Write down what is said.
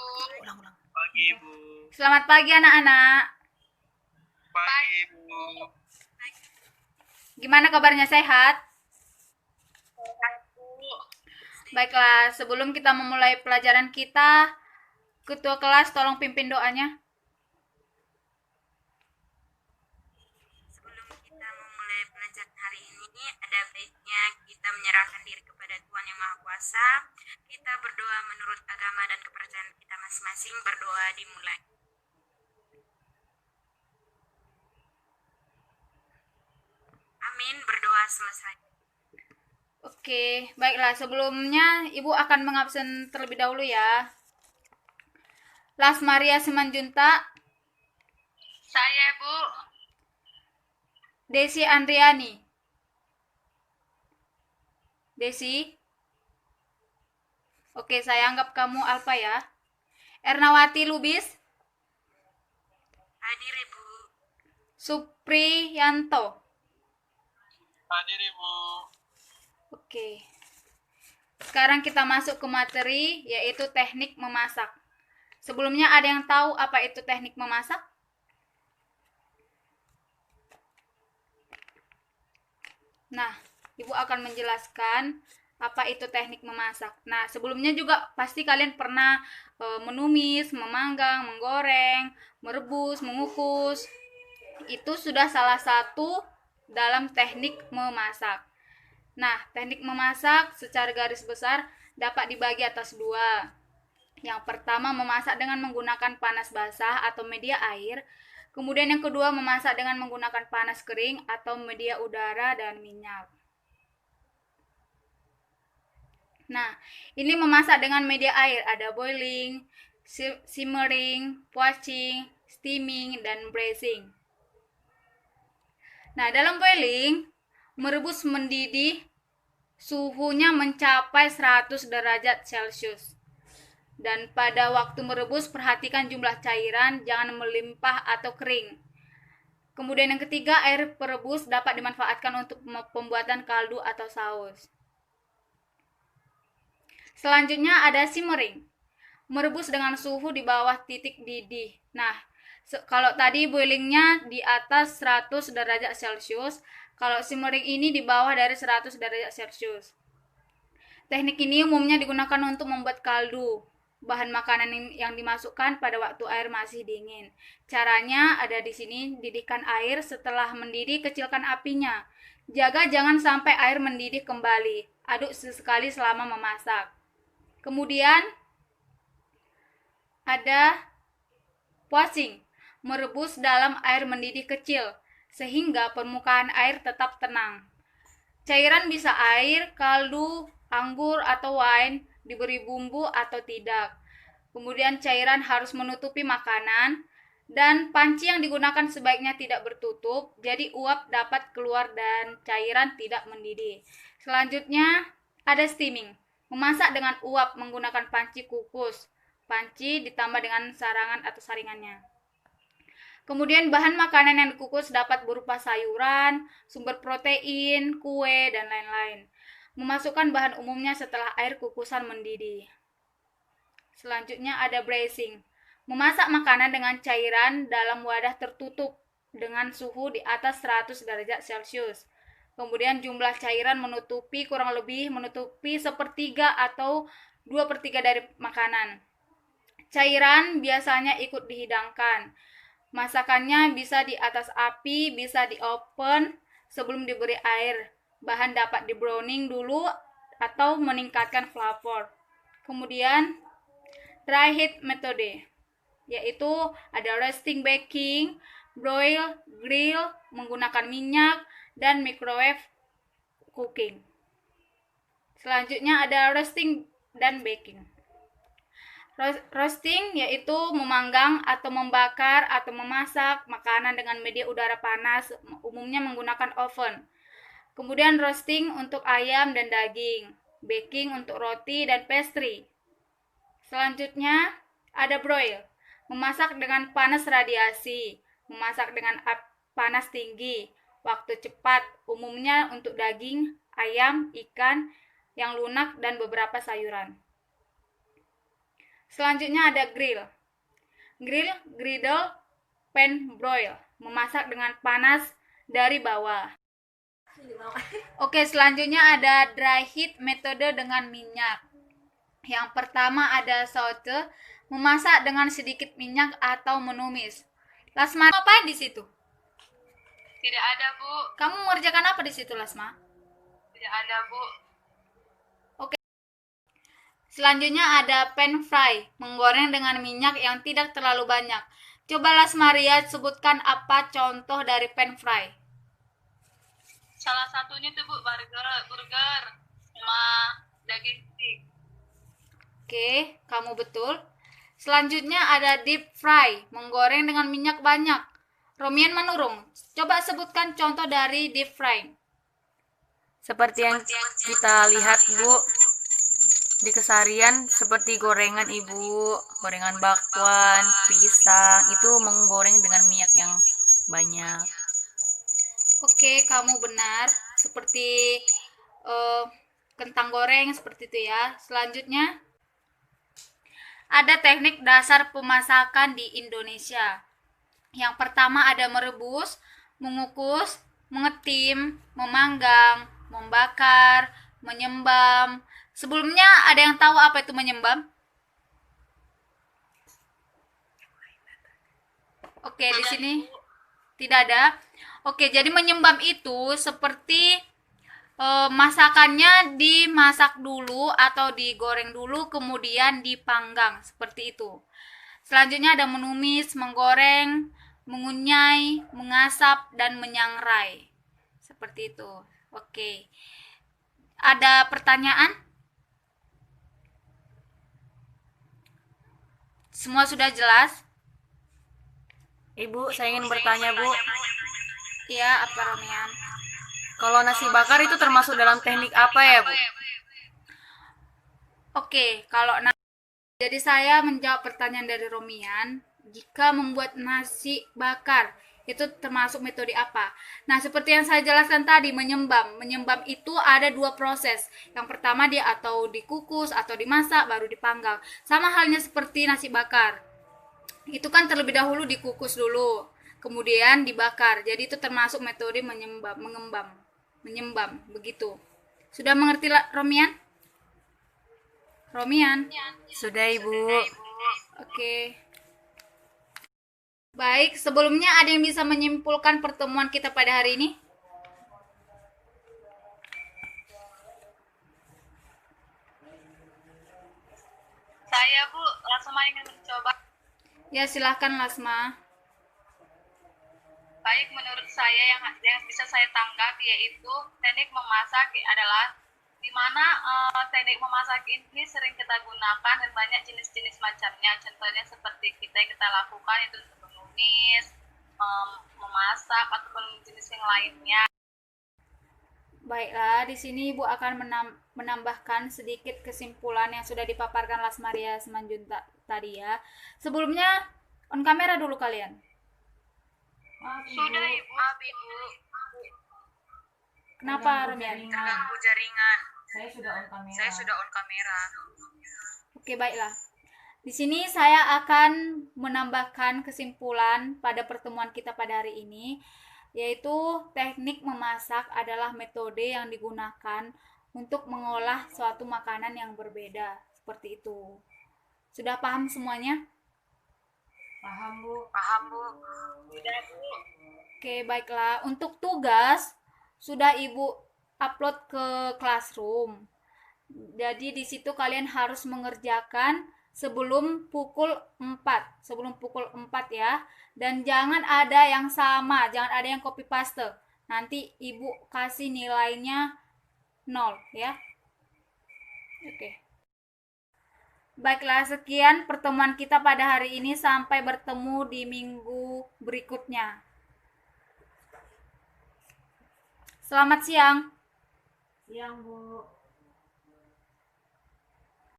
Ulang-ulang. Pagi, Bu. Selamat pagi anak-anak. Pagi, Bu. Gimana kabarnya, sehat? Sehat, Bu. Baiklah, sebelum kita memulai pelajaran kita, ketua kelas tolong pimpin doanya. Sebelum kita memulai pelajaran hari ini, ada baiknya kita menyerahkan diri kepada Tuhan Yang Maha Kuasa. Kita berdoa menurut agama dan kepercayaan kita masing-masing. Berdoa dimulai. Amin. Berdoa selesai. Oke, baiklah. Sebelumnya, Ibu akan mengabsen terlebih dahulu ya. Las Maria Simanjuntak, Saya, Bu. Desi Andriani. Desi? Oke, saya anggap kamu Alfa ya. Ernawati Lubis, Hadir, Ibu. Supriyanto. Hadir, Ibu. Oke. Sekarang kita masuk ke materi, yaitu teknik memasak. Sebelumnya ada yang tahu apa itu teknik memasak? Nah, Ibu akan menjelaskan apa itu teknik memasak. Nah, sebelumnya juga pasti kalian pernah menumis, memanggang, menggoreng, merebus, mengukus. Itu sudah salah satu dalam teknik memasak. Nah, teknik memasak secara garis besar dapat dibagi atas dua. Yang pertama, memasak dengan menggunakan panas basah atau media air. Kemudian yang kedua, memasak dengan menggunakan panas kering atau media udara dan minyak. Nah, ini memasak dengan media air. Ada boiling, simmering, poaching, steaming, dan braising. Nah, dalam boiling, merebus mendidih, suhunya mencapai 100 derajat Celcius. Dan pada waktu merebus, perhatikan jumlah cairan, jangan melimpah atau kering. Kemudian yang ketiga, air perebus dapat dimanfaatkan untuk pembuatan kaldu atau saus. Selanjutnya ada simmering, merebus dengan suhu di bawah titik didih. Nah, kalau tadi boilingnya di atas 100 derajat Celcius, kalau simmering ini di bawah dari 100 derajat Celcius. Teknik ini umumnya digunakan untuk membuat kaldu, bahan makanan yang dimasukkan pada waktu air masih dingin. Caranya ada di sini, didihkan air, setelah mendidih kecilkan apinya. Jaga jangan sampai air mendidih kembali. Aduk sesekali selama memasak. Kemudian ada poaching, merebus dalam air mendidih kecil sehingga permukaan air tetap tenang. Cairan bisa air, kaldu, anggur atau wine, diberi bumbu atau tidak. Kemudian cairan harus menutupi makanan dan panci yang digunakan sebaiknya tidak bertutup, jadi uap dapat keluar dan cairan tidak mendidih. Selanjutnya ada steaming, memasak dengan uap menggunakan panci kukus. Panci ditambah dengan sarangan atau saringannya. Kemudian bahan makanan yang dikukus dapat berupa sayuran, sumber protein, kue, dan lain-lain. Memasukkan bahan umumnya setelah air kukusan mendidih. Selanjutnya ada braising, memasak makanan dengan cairan dalam wadah tertutup dengan suhu di atas 100 derajat Celcius. Kemudian jumlah cairan kurang lebih menutupi sepertiga atau 2/3 dari makanan. Cairan biasanya ikut dihidangkan. Masakannya bisa di atas api, bisa di oven sebelum diberi air. Bahan dapat di browning dulu atau meningkatkan flavor. Kemudian dry heat metode, yaitu ada roasting, baking, broil, grill, menggunakan minyak, dan microwave cooking. Selanjutnya ada roasting dan baking. Roasting yaitu memanggang atau membakar atau memasak makanan dengan media udara panas, umumnya menggunakan oven. Kemudian roasting untuk ayam dan daging, baking untuk roti dan pastry. Selanjutnya ada broil, memasak dengan panas radiasi, memasak dengan panas tinggi, waktu cepat, umumnya untuk daging, ayam, ikan yang lunak, dan beberapa sayuran. Selanjutnya ada grill. Grill, griddle, pan, broil. Memasak dengan panas dari bawah. Oke, selanjutnya ada dry heat, metode dengan minyak. Yang pertama ada saute, memasak dengan sedikit minyak atau menumis. Lasma, apa di situ? Tidak ada, Bu. Kamu mengerjakan apa di situ, Lasma? Tidak ada, Bu. Oke. Selanjutnya ada pan fry, menggoreng dengan minyak yang tidak terlalu banyak. Coba Lasma Ria sebutkan apa contoh dari pan fry. Salah satunya tuh, Bu, burger sama daging stick. Oke, kamu betul. Selanjutnya ada deep fry, menggoreng dengan minyak banyak. Romian Manurung, coba sebutkan contoh dari deep fry. Seperti yang kita lihat, Bu, di keseharian seperti gorengan Ibu, gorengan bakwan, pisang, itu menggoreng dengan minyak yang banyak. Oke, kamu benar. Seperti kentang goreng seperti itu ya. Selanjutnya ada teknik dasar pemasakan di Indonesia. Yang pertama ada merebus, mengukus, mengetim, memanggang, membakar, menyembam. Sebelumnya ada yang tahu apa itu menyembam? Oke, di sini tidak ada. Oke, jadi menyembam itu seperti masakannya dimasak dulu atau digoreng dulu kemudian dipanggang seperti itu. Selanjutnya ada menumis, menggoreng, mengunyai, mengasap dan menyangrai. Seperti itu. Oke. Ada pertanyaan? Semua sudah jelas? Ibu, saya ingin bertanya, Bu. Iya, apa Romian? Kalau nasi bakar itu termasuk dalam teknik apa ya, Bu? Oke, jadi saya menjawab pertanyaan dari Romian, jika membuat nasi bakar itu termasuk metode apa? Nah, seperti yang saya jelaskan tadi, menyembam. Menyembam itu ada dua proses. Yang pertama dia atau dikukus atau dimasak baru dipanggang. Sama halnya seperti nasi bakar. Itu kan terlebih dahulu dikukus dulu, kemudian dibakar. Jadi itu termasuk metode menyembam, begitu. Sudah mengerti Romian? Romian? Sudah, Ibu. Oke. Baik, sebelumnya ada yang bisa menyimpulkan pertemuan kita pada hari ini? Saya, Bu, langsung ingin mencoba. Ya, silahkan Lasma. Baik, menurut saya yang bisa saya tangkap yaitu teknik memasak adalah di mana teknik memasak ini sering kita gunakan dan banyak jenis-jenis macamnya. Contohnya seperti yang kita lakukan itu menumis, memasak ataupun jenis yang lainnya. Baiklah, di sini Ibu akan menambahkan sedikit kesimpulan yang sudah dipaparkan Lasmaria Semanjunta tadi ya. Sebelumnya on kamera dulu kalian. Sudah, Ibu. Maaf, Ibu. Kenapa Romian? Terganggu jaringan. Saya sudah on kamera. Oke, baiklah. Di sini saya akan menambahkan kesimpulan pada pertemuan kita pada hari ini, yaitu teknik memasak adalah metode yang digunakan untuk mengolah suatu makanan yang berbeda. Seperti itu. Sudah paham semuanya? Paham, Bu. Sudah, Bu. Oke, baiklah. Untuk tugas sudah Ibu upload ke Classroom. Jadi di situ kalian harus mengerjakan sebelum pukul 4. Sebelum pukul 4 ya. Dan jangan ada yang sama, jangan ada yang copy paste. Nanti Ibu kasih nilainya 0 ya. Oke. Baiklah, sekian pertemuan kita pada hari ini. Sampai bertemu di minggu berikutnya. Selamat siang. Siang, Bu.